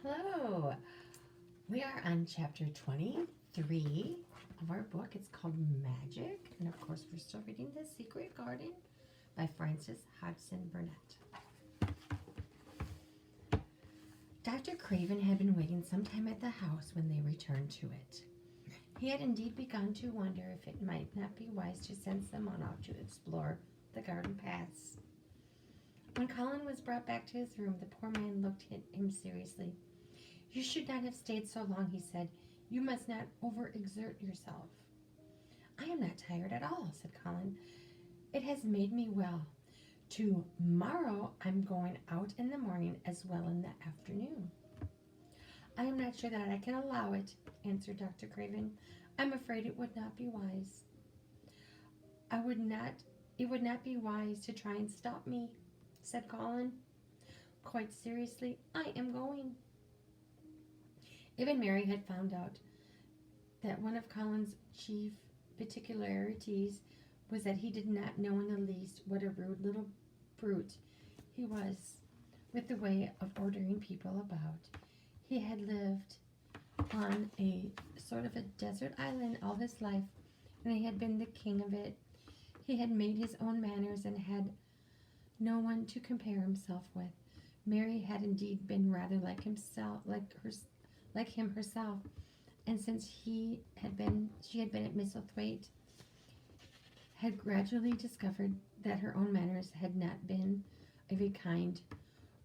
Hello. We are on chapter 23 of our book. It's called Magic. And of course, we're still reading The Secret Garden by Frances Hodgson Burnett. Dr. Craven had been waiting some time at the house when they returned to it. He had indeed begun to wonder if it might not be wise to send someone out to explore the garden paths. When Colin was brought back to his room, the poor man looked at him seriously. "You should not have stayed so long," he said. "You must not overexert yourself." "I am not tired at all," said Colin. "It has made me well. Tomorrow I'm going out in the morning as well in the afternoon." "I am not sure that I can allow it," answered Dr. Craven. "I'm afraid it would not be wise." It would not be wise to try and stop me," said Colin. "Quite seriously, I am going." Even Mary had found out that one of Colin's chief particularities was that he did not know in the least what a rude little brute he was with the way of ordering people about. He had lived on a sort of a desert island all his life, and he had been the king of it. He had made his own manners and had no one to compare himself with. Mary had indeed been rather like him herself, and since she had been at Misselthwaite, had gradually discovered that her own manners had not been of a kind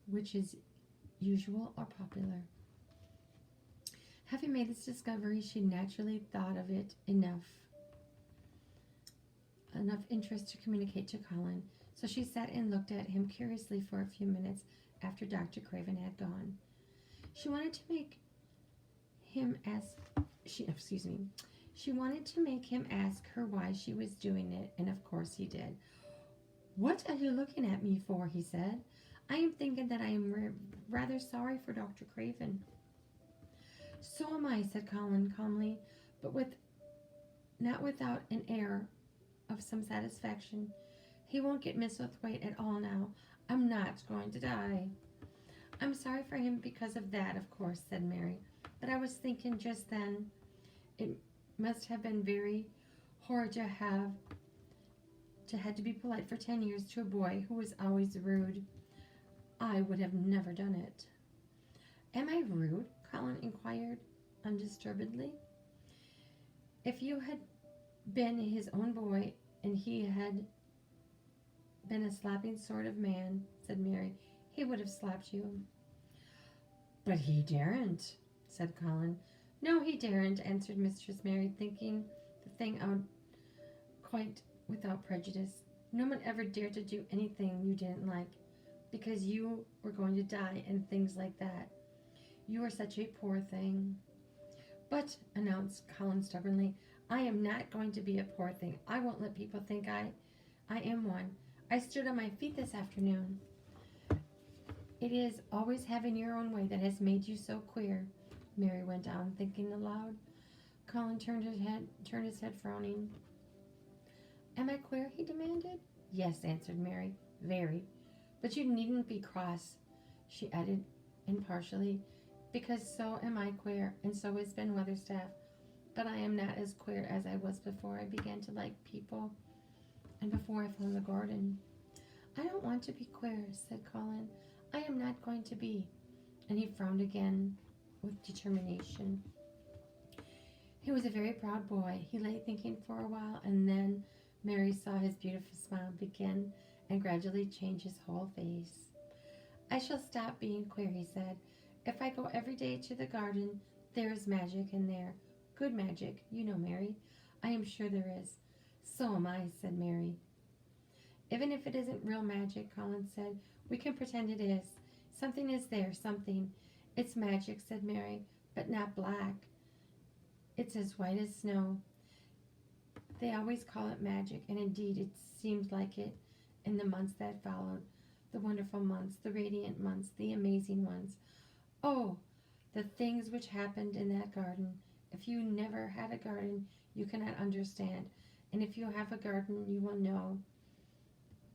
which is usual or popular. Having made this discovery, she naturally thought of it enough interest to communicate to Colin, so she sat and looked at him curiously for a few minutes after Dr. Craven had gone. She wanted to make him ask her why she was doing it, and of course he did. "What are you looking at me for?" he said. "I am thinking that I am rather sorry for Dr. Craven." "So am I," said Colin calmly, but not without an air of some satisfaction. "He won't get Misselthwaite at all now. I'm not going to die." "I'm sorry for him because of that, of course," said Mary. "But I was thinking just then, it must have been very horrid to have had to be polite for 10 years to a boy who was always rude. I would have never done it." "Am I rude?" Colin inquired undisturbedly. "If you had been his own boy and he had been a slapping sort of man," said Mary, "he would have slapped you." "But he daren't," said Colin. "No, he daren't," answered Mistress Mary, thinking the thing out quite without prejudice. "No one ever dared to do anything you didn't like, because you were going to die and things like that. You are such a poor thing." "But," announced Colin stubbornly, "I am not going to be a poor thing. I won't let people think I am one. I stood on my feet this afternoon." "It is always having your own way that has made you so queer," Mary went on, thinking aloud. Colin turned his head frowning. "Am I queer?" he demanded. "Yes," answered Mary, "very. But you needn't be cross," she added impartially, "because so am I queer, and so is Ben Weatherstaff. But I am not as queer as I was before I began to like people, and before I found the garden." "I don't want to be queer," said Colin. "I am not going to be," and he frowned again with determination. He was a very proud boy. He lay thinking for a while, and then Mary saw his beautiful smile begin and gradually change his whole face. "I shall stop being queer," he said. "If I go every day to the garden, there is magic in there. Good magic, you know, Mary. I am sure there is." "So am I," said Mary. "Even if it isn't real magic," Colin said, "we can pretend it is. Something is there, something." "It's magic," said Mary, "but not black. It's as white as snow." They always call it magic, and indeed it seemed like it in the months that followed, the wonderful months, the radiant months, the amazing ones. Oh, the things which happened in that garden! If you never had a garden, you cannot understand, and if you have a garden, you will know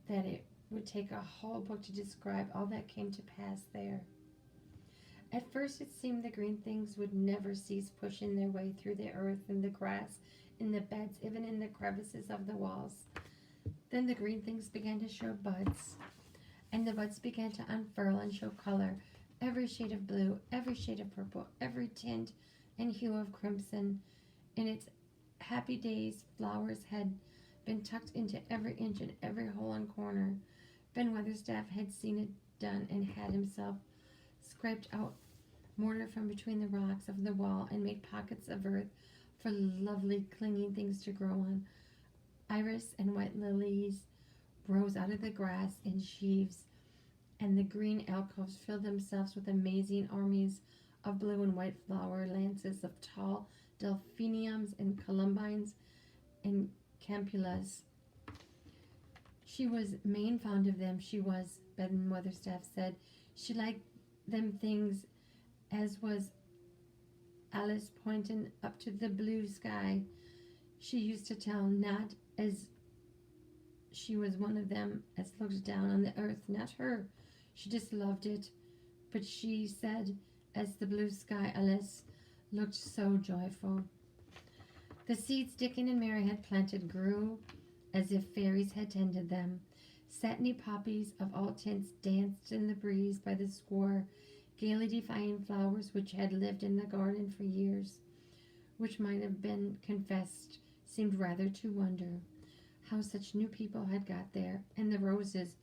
that it would take a whole book to describe all that came to pass there. At first it seemed the green things would never cease pushing their way through the earth and the grass, in the beds, even in the crevices of the walls. Then the green things began to show buds, and the buds began to unfurl and show color, every shade of blue, every shade of purple, every tint and hue of crimson. In its happy days, flowers had been tucked into every inch and every hole and corner. Ben Weatherstaff had seen it done and had himself scraped out mortar from between the rocks of the wall and made pockets of earth for lovely clinging things to grow on. Iris and white lilies rose out of the grass in sheaves, and the green alcoves filled themselves with amazing armies of blue and white flower lances of tall delphiniums and columbines and campulas. She was main fond of them, she was, Ben Weatherstaff said. She liked them things as was Alice pointing up to the blue sky. She used to tell, not as she was one of them as looked down on the earth, not her. She just loved it. But she said, as the blue sky, Alice looked so joyful. The seeds Dickon and Mary had planted grew as if fairies had tended them. Satiny poppies of all tints danced in the breeze by the score, gaily defying flowers which had lived in the garden for years, which might have been confessed seemed rather to wonder how such new people had got there. And the roses,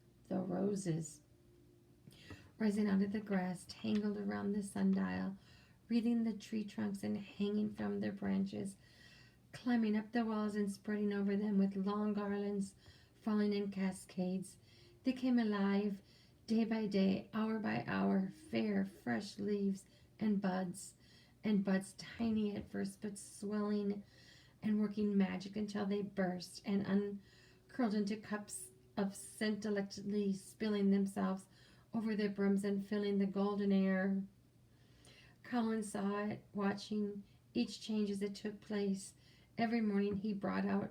rising out of the grass, tangled around the sundial, wreathing the tree trunks and hanging from their branches, climbing up the walls and spreading over them with long garlands falling in cascades. They came alive day by day, hour by hour, fair, fresh leaves and buds tiny at first, but swelling and working magic until they burst and uncurled into cups of scent, delectably spilling themselves over their brims and filling the golden air. Colin saw it, watching each change as it took place. Every morning he brought out,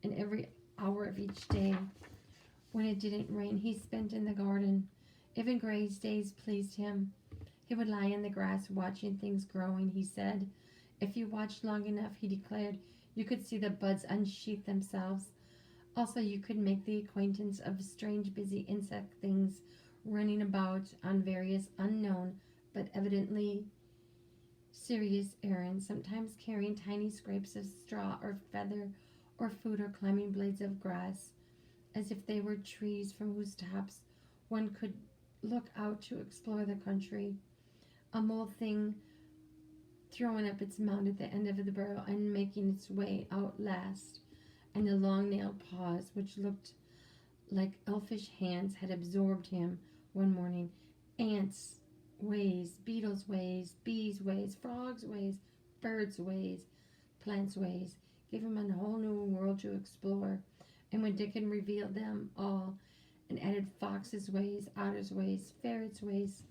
and every hour of each day, when it didn't rain, he spent in the garden. Even Gray's days pleased him. He would lie in the grass watching things growing, he said. If you watched long enough, he declared, you could see the buds unsheath themselves. Also, you could make the acquaintance of strange, busy insect things running about on various unknown but evidently serious errands, sometimes carrying tiny scraps of straw or feather or food, or climbing blades of grass, as if they were trees from whose tops one could look out to explore the country. A mole thing throwing up its mound at the end of the burrow and making its way out last, and the long-nailed paws, which looked like elfish hands, had absorbed him one morning. Ants' ways, beetles' ways, bees' ways, frogs' ways, birds' ways, plants' ways, gave him a whole new world to explore. And when Dickon revealed them all and added foxes' ways, otters' ways, ferrets' ways,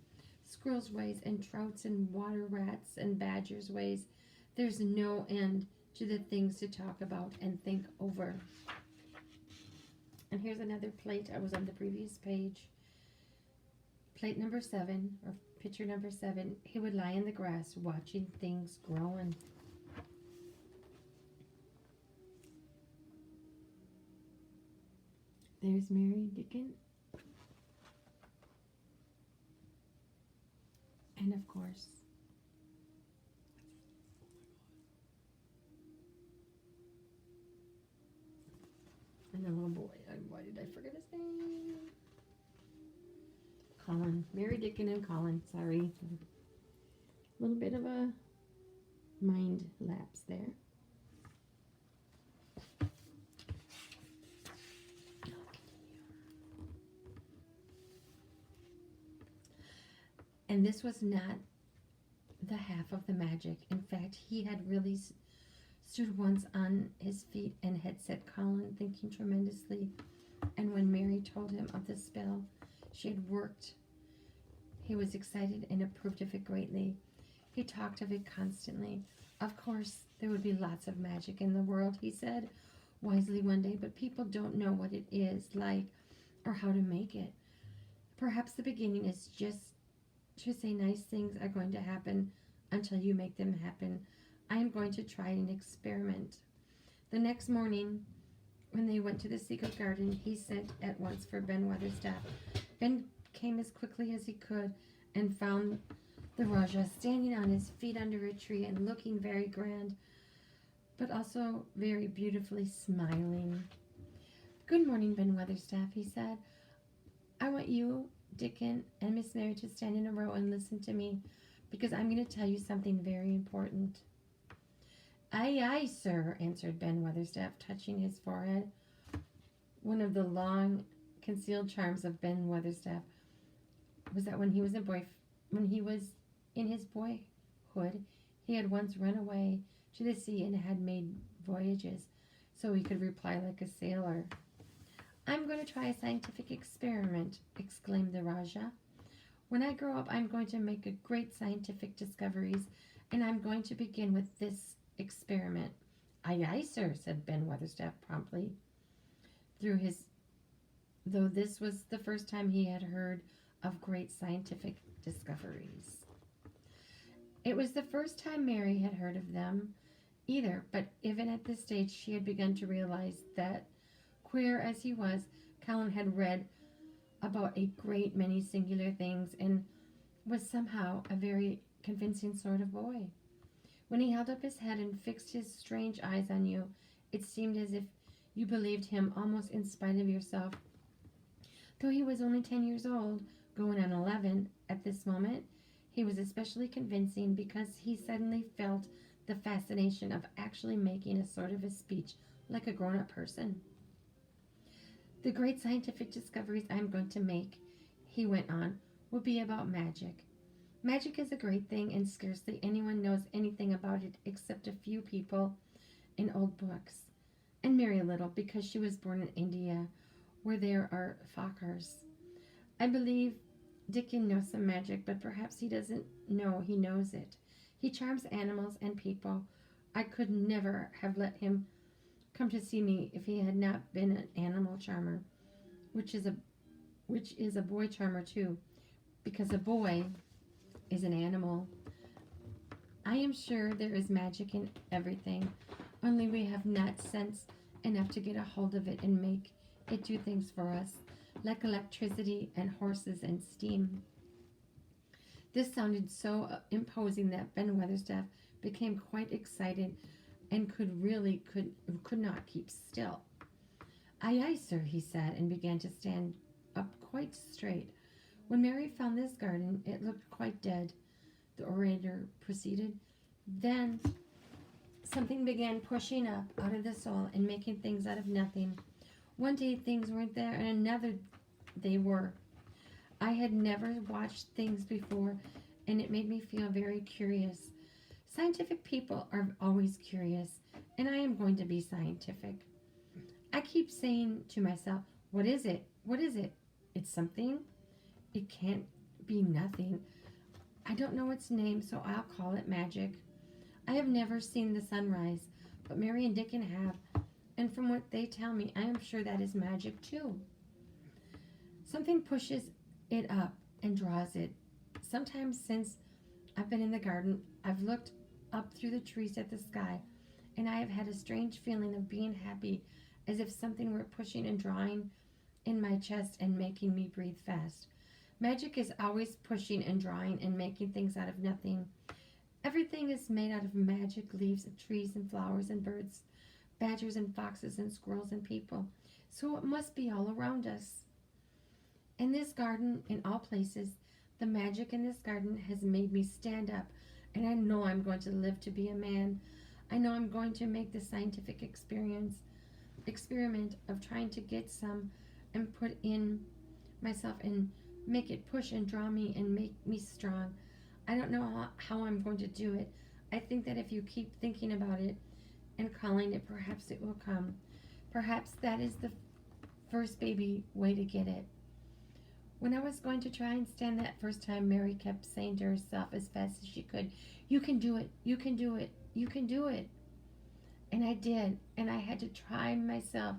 squirrels' ways, and trouts and water rats and badgers' ways, there's no end to the things to talk about and think over. And here's another plate. I was on the previous page. Plate number 7, or picture number 7. He would lie in the grass watching things growing. There's Mary Dickon. And of course, and the little boy. Why did I forget his name? Colin. Mary Dickon and Colin. Sorry. A little bit of a mind lapse there. And this was not the half of the magic. In fact, he had really stood once on his feet and had set Colin thinking tremendously. And when Mary told him of the spell she had worked, he was excited and approved of it greatly. He talked of it constantly. Of course, there would be lots of magic in the world, he said wisely one day, but people don't know what it is like or how to make it. Perhaps the beginning is just to say nice things are going to happen until you make them happen. I am going to try an experiment. The next morning, when they went to the secret garden, he sent at once for Ben Weatherstaff. Ben came as quickly as he could and found the Rajah standing on his feet under a tree and looking very grand, but also very beautifully smiling. "Good morning, Ben Weatherstaff," he said. "I want you, Dickon, and Miss Mary to stand in a row and listen to me, because I'm going to tell you something very important." "Aye, aye, sir," answered Ben Weatherstaff, touching his forehead. One of the long concealed charms of Ben Weatherstaff was that when he was in his boyhood, he had once run away to the sea and had made voyages, so he could reply like a sailor. "I'm going to try a scientific experiment," exclaimed the Rajah. "When I grow up, I'm going to make great scientific discoveries, and I'm going to begin with this experiment." "Aye, aye, sir," said Ben Weatherstaff promptly, though this was the first time he had heard of great scientific discoveries. It was the first time Mary had heard of them either, but even at this stage she had begun to realize that, queer as he was, Callan had read about a great many singular things and was somehow a very convincing sort of boy. When he held up his head and fixed his strange eyes on you, it seemed as if you believed him almost in spite of yourself. Though he was only 10 years old, going on 11 at this moment, he was especially convincing because he suddenly felt the fascination of actually making a sort of a speech like a grown-up person. "The great scientific discoveries I'm going to make," he went on, "will be about magic. Magic is a great thing, and scarcely anyone knows anything about it except a few people in old books, and Mary a little, because she was born in India, where there are fakirs. I believe Dickon knows some magic, but perhaps he doesn't know he knows it. He charms animals and people. I could never have let him come to see me if he had not been an animal charmer, which is a boy charmer too, because a boy is an animal. I am sure there is magic in everything, only we have not sense enough to get a hold of it and make it do things for us, like electricity and horses and steam." This sounded so imposing that Ben Weatherstaff became quite excited and could not keep still. "Aye, aye, sir," he said, and began to stand up quite straight. "When Mary found this garden, it looked quite dead," the orator proceeded. "Then something began pushing up out of the soil and making things out of nothing. One day things weren't there, and another they were. I had never watched things before, and it made me feel very curious. Scientific people are always curious, and I am going to be scientific. I keep saying to myself, what is it? What is it? It's something. It can't be nothing. I don't know its name, so I'll call it magic. I have never seen the sunrise, but Mary and Dickon have, and from what they tell me, I am sure that is magic too. Something pushes it up and draws it. Sometimes since I've been in the garden, I've looked up through the trees at the sky, and I have had a strange feeling of being happy, as if something were pushing and drawing in my chest and making me breathe fast. Magic is always pushing and drawing and making things out of nothing. Everything is made out of magic, leaves and trees and flowers and birds, badgers and foxes and squirrels and people. So it must be all around us. In this garden, in all places, the magic in this garden has made me stand up, and I know I'm going to live to be a man. I know I'm going to make the scientific experiment of trying to get some and put in myself and make it push and draw me and make me strong. I don't know how I'm going to do it. I think that if you keep thinking about it and calling it, perhaps it will come. Perhaps that is the first baby way to get it. When I was going to try and stand that first time, Mary kept saying to herself as fast as she could, you can do it, you can do it, you can do it. And I did, and I had to try myself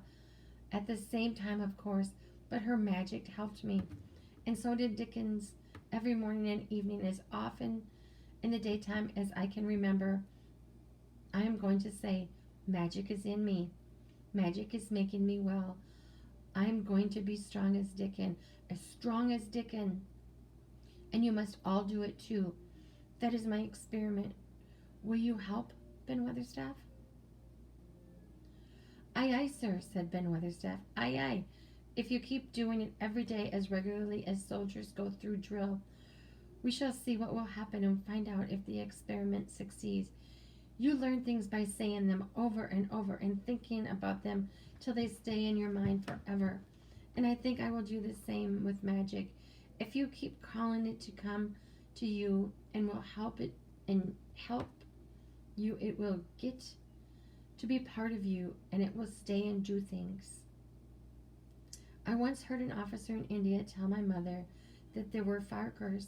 at the same time, of course, but her magic helped me. And so did Dickon's Every morning and evening, as often in the daytime as I can remember, I am going to say, magic is in me. Magic is making me well. I am going to be strong as Dickon, as strong as Dickon. And you must all do it too. That is my experiment. Will you help, Ben Weatherstaff? Aye, aye, sir, said Ben Weatherstaff. Aye, aye. If you keep doing it every day as regularly as soldiers go through drill, we shall see what will happen and find out if the experiment succeeds. You learn things by saying them over and over and thinking about them till they stay in your mind forever. And I think I will do the same with magic. If you keep calling it to come to you and will help it and help you, it will get to be part of you and it will stay and do things. I once heard an officer in India tell my mother that there were Farquhars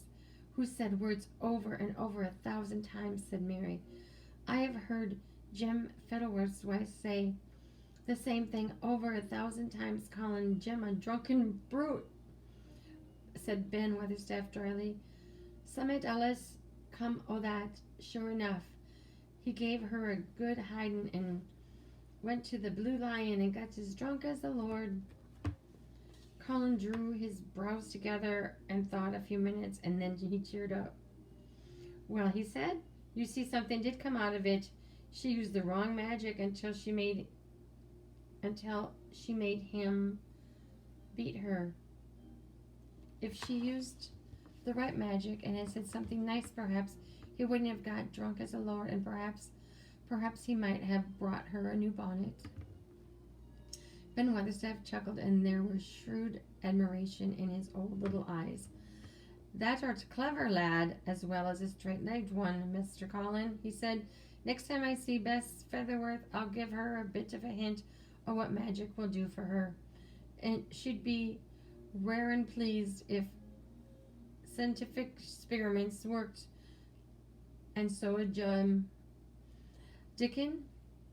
who said words over and over 1,000 times, said Mary. I have heard Jim Fettleworth's wife say the same thing over 1,000 times, calling Jim a drunken brute, said Ben Weatherstaff dryly. Summit Ellis come o' that, sure enough. He gave her a good hiding and went to the Blue Lion and got as drunk as the Lord. Colin drew his brows together and thought a few minutes, and then he cheered up. Well, he said, you see, something did come out of it. She used the wrong magic until she made him beat her. If she used the right magic and had said something nice, perhaps he wouldn't have got drunk as a lord, and perhaps he might have brought her a new bonnet. Ben Weatherstaff chuckled, and there was shrewd admiration in his old little eyes. That art clever, lad, as well as a straight-legged one, Mr. Colin, he said. Next time I see Bess Featherworth, I'll give her a bit of a hint of what magic will do for her. And she'd be rare and pleased if scientific experiments worked. And so would Dickon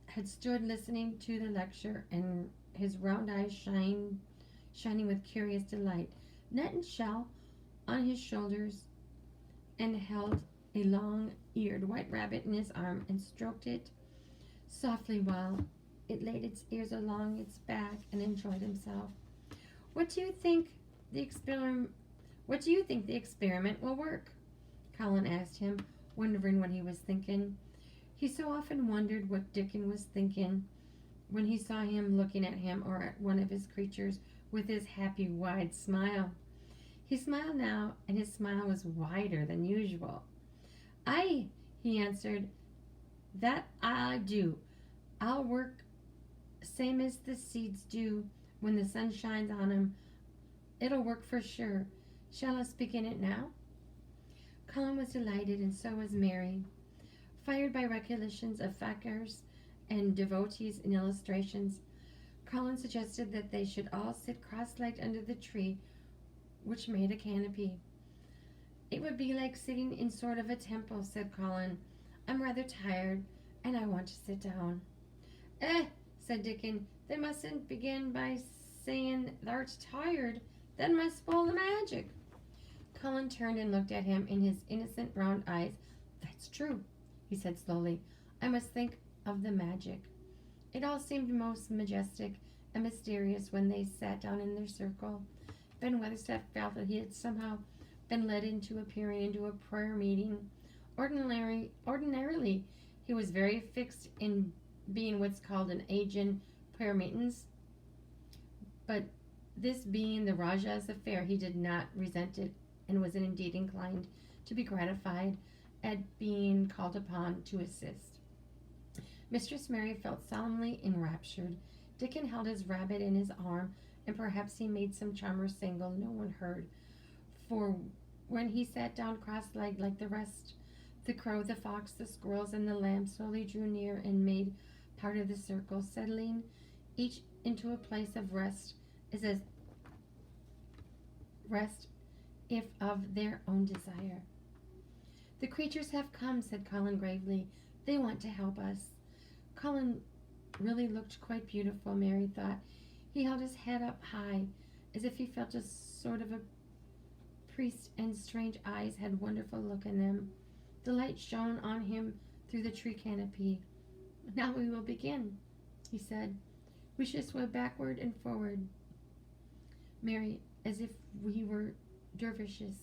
had stood listening to the lecture, and his round eyes shining with curious delight. Net and Shell on his shoulders, and held a long-eared white rabbit in his arm and stroked it softly while it laid its ears along its back and enjoyed himself. What do you think the experiment will work? Colin asked him, wondering what he was thinking. He so often wondered what Dickon was thinking when he saw him looking at him or at one of his creatures with his happy, wide smile. He smiled now, and his smile was wider than usual. Aye, he answered, that I do. I'll work same as the seeds do when the sun shines on 'em. It'll work for sure. Shall us begin it now? Colin was delighted, and so was Mary. Fired by recollections of fakirs and devotees in illustrations, Colin suggested that they should all sit cross-legged under the tree which made a canopy. It would be like sitting in sort of a temple, said Colin. I'm rather tired, and I want to sit down. Said Dickon, they mustn't begin by saying thou'rt tired. That must spoil the magic. Colin turned and looked at him in his innocent round eyes. That's true, he said slowly. I must think of the magic. It all seemed most majestic and mysterious when they sat down in their circle. Ben Weatherstaff felt that he had somehow been led into appearing into a prayer meeting. Ordinarily, he was very fixed in being what's called an agent prayer meetings, but this being the Rajah's affair, he did not resent it and was indeed inclined to be gratified at being called upon to assist. Mistress Mary felt solemnly enraptured. Dickon held his rabbit in his arm, and perhaps he made some charmer single no one heard, for when he sat down cross-legged like the rest, the crow, the fox, the squirrels, and the lamb slowly drew near and made part of the circle, settling each into a place of rest, if of their own desire. The creatures have come, said Colin gravely. They want to help us. Colin really looked quite beautiful, Mary thought. He held his head up high, as if he felt a sort of a priest and strange eyes had wonderful look in them. The light shone on him through the tree canopy. Now we will begin, he said. We shall sway backward and forward, Mary, as if we were dervishes.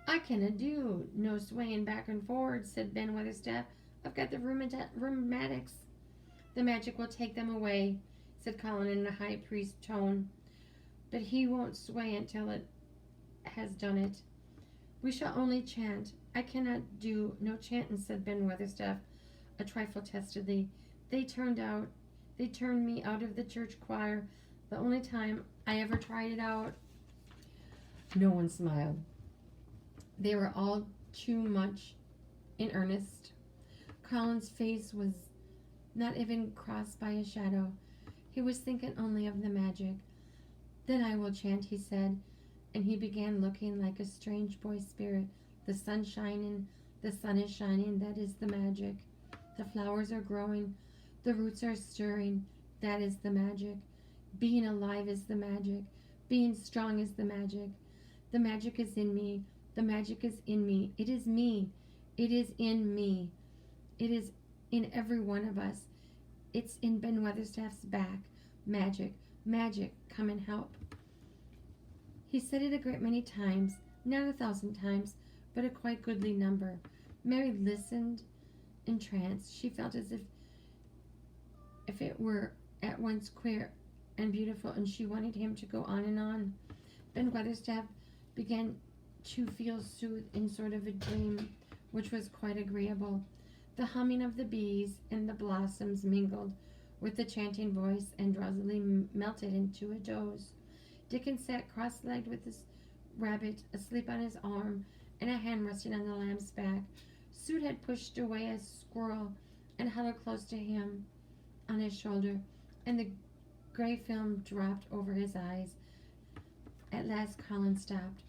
I cannot do no swaying back and forward, said Ben Weatherstaff. I've got the rheumatics. The magic will take them away, said Colin in a high priest tone. But he won't sway until it has done it. We shall only chant. I cannot do no chanting, said Ben Weatherstaff, a trifle testedly. They turned me out of the church choir the only time I ever tried it out. No one smiled. They were all too much in earnest. Colin's face was not even crossed by a shadow. He was thinking only of the magic. Then I will chant, he said, and he began looking like a strange boy spirit. The sun's shining, the sun is shining, that is the magic. The flowers are growing, the roots are stirring, that is the magic. Being alive is the magic. Being strong is the magic. The magic is in me. The magic is in me. It is me. It is in me. It is in every one of us. It's in Ben Weatherstaff's back. Magic, magic, come and help. He said it a great many times, not 1,000 times, but a quite goodly number. Mary listened entranced. She felt as if it were at once queer and beautiful, and she wanted him to go on and on. Ben Weatherstaff began to feel soothed in sort of a dream, which was quite agreeable. The humming of the bees and the blossoms mingled with the chanting voice and drowsily melted into a doze. Dickon sat cross-legged with his rabbit asleep on his arm and a hand resting on the lamb's back. Soot had pushed away a squirrel and huddled close to him on his shoulder, and the gray film dropped over his eyes. At last Colin stopped.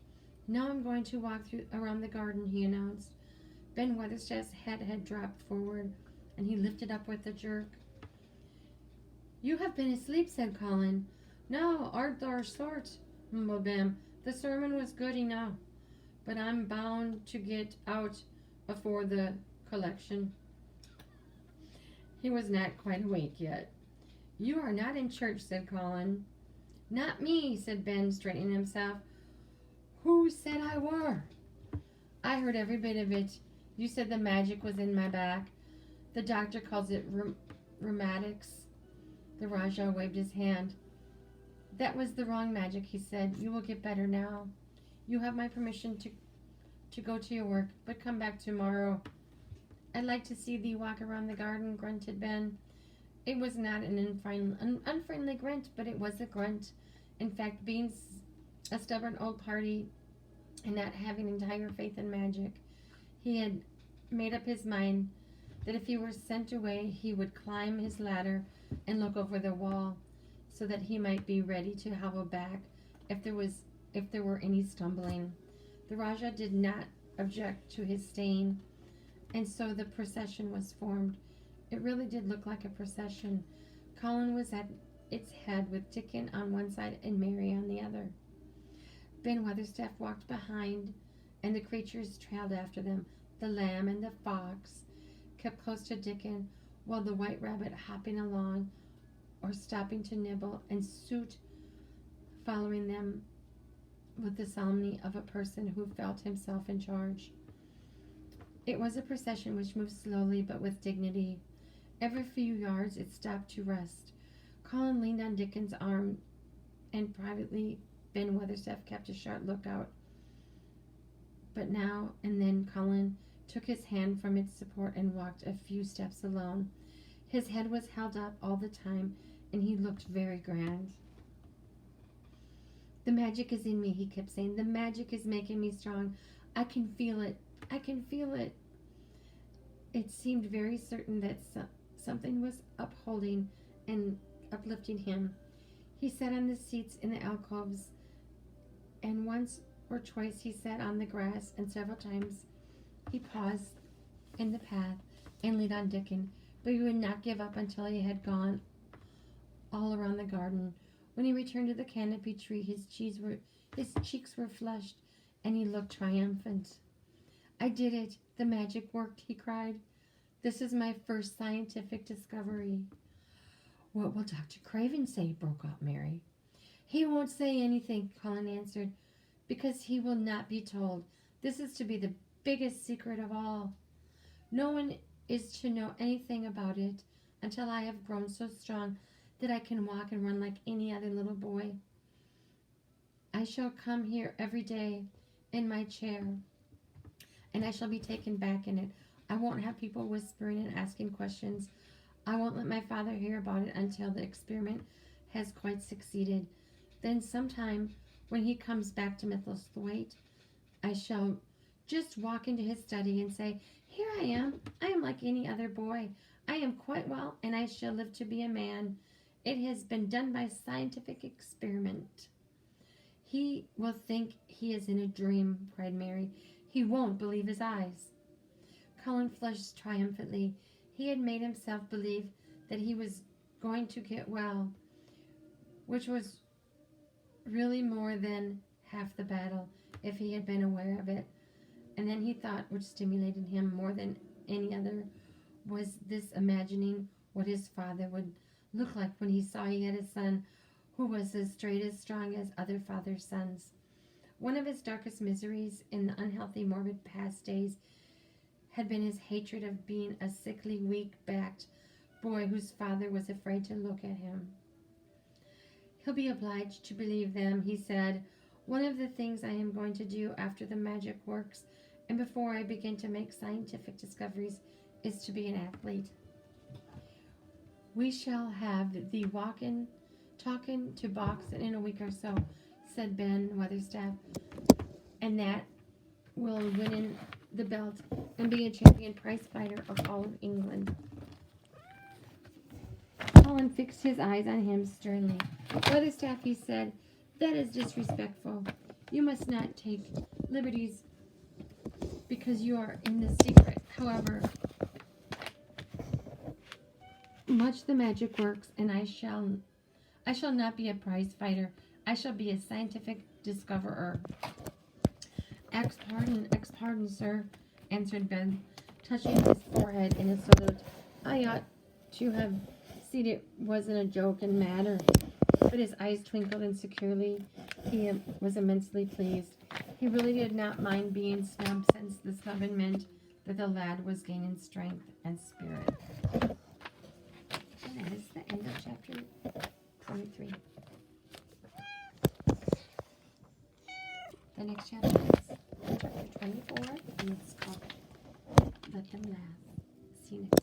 Now I'm going to walk around the garden, he announced. Ben Weatherstaff's head had dropped forward, and he lifted up with a jerk. You have been asleep, said Colin. No, art thou sort, mumbled Ben. The sermon was good enough, but I'm bound to get out afore the collection. He was not quite awake yet. You are not in church, said Colin. Not me, said Ben, straightening himself. Who said I were? I heard every bit of it. You said the magic was in my back. The doctor calls it rheumatics. The Rajah waved his hand. That was the wrong magic, he said. You will get better now. You have my permission to go to your work, but come back tomorrow. I'd like to see thee walk around the garden, grunted Ben. It was not an unfriendly grunt, but it was a grunt. In fact, being a stubborn old party and not having entire faith in magic, he had made up his mind that if he were sent away, he would climb his ladder and look over the wall so that he might be ready to hobble back if there were any stumbling. The Rajah did not object to his staying, and so the procession was formed. It really did look like a procession. Colin was at its head with Dickon on one side and Mary on the other. Ben Weatherstaff walked behind, and the creatures trailed after them. The lamb and the fox kept close to Dickon, while the white rabbit hopping along or stopping to nibble, and Soot following them with the solemnity of a person who felt himself in charge. It was a procession which moved slowly but with dignity. Every few yards it stopped to rest. Colin leaned on Dickon's arm, and privately Ben Weatherstaff kept a sharp lookout. But now and then Colin took his hand from its support and walked a few steps alone. His head was held up all the time, and he looked very grand. The magic is in me, he kept saying. The magic is making me strong. I can feel it. I can feel it. It seemed very certain that something was upholding and uplifting him. He sat on the seats in the alcoves, and once or twice he sat on the grass, and several times he paused in the path and leaned on Dickon, but he would not give up until he had gone all around the garden. When he returned to the canopy tree, his His cheeks were flushed, and he looked triumphant. I did it. The magic worked, he cried. This is my first scientific discovery. What will Dr. Craven say? Broke out Mary. He won't say anything, Colin answered, because he will not be told. This is to be the biggest secret of all. No one is to know anything about it until I have grown so strong that I can walk and run like any other little boy. I shall come here every day in my chair, and I shall be taken back in it. I won't have people whispering and asking questions. I won't let my father hear about it until the experiment has quite succeeded. Then sometime when he comes back to Misselthwaite, I shall just walk into his study and say, Here I am like any other boy. I am quite well, and I shall live to be a man. It has been done by scientific experiment. He will think he is in a dream, cried Mary. He won't believe his eyes. Colin flushed triumphantly. He had made himself believe that he was going to get well, which was really more than half the battle, if he had been aware of it. And then he thought, which stimulated him more than any other, was this imagining what his father would look like when he saw he had a son who was as straight as strong as other fathers' sons. One of his darkest miseries in the unhealthy, morbid past days had been his hatred of being a sickly, weak-backed boy whose father was afraid to look at him. He'll be obliged to believe them, he said. One of the things I am going to do after the magic works and before I begin to make scientific discoveries is to be an athlete. We shall have the talking to box in a week or so, said Ben Weatherstaff, and that will win in the belt and be a champion prize fighter of all of England. Colin fixed his eyes on him sternly. Weatherstaff, he said, that is disrespectful. You must not take liberties because you are in the secret. However much the magic works, and I shall not be a prize fighter. I shall be a scientific discoverer. Ex pardon, sir, answered Ben, touching his forehead in a salute. I ought to have seen it wasn't a joke and matter. But his eyes twinkled insecurely. He was immensely pleased. He really did not mind being snubbed, since the snubbing meant that the lad was gaining strength and spirit. And that is the end of chapter 23. The next chapter is chapter 24, and it's called Let Them Laugh. See you next time.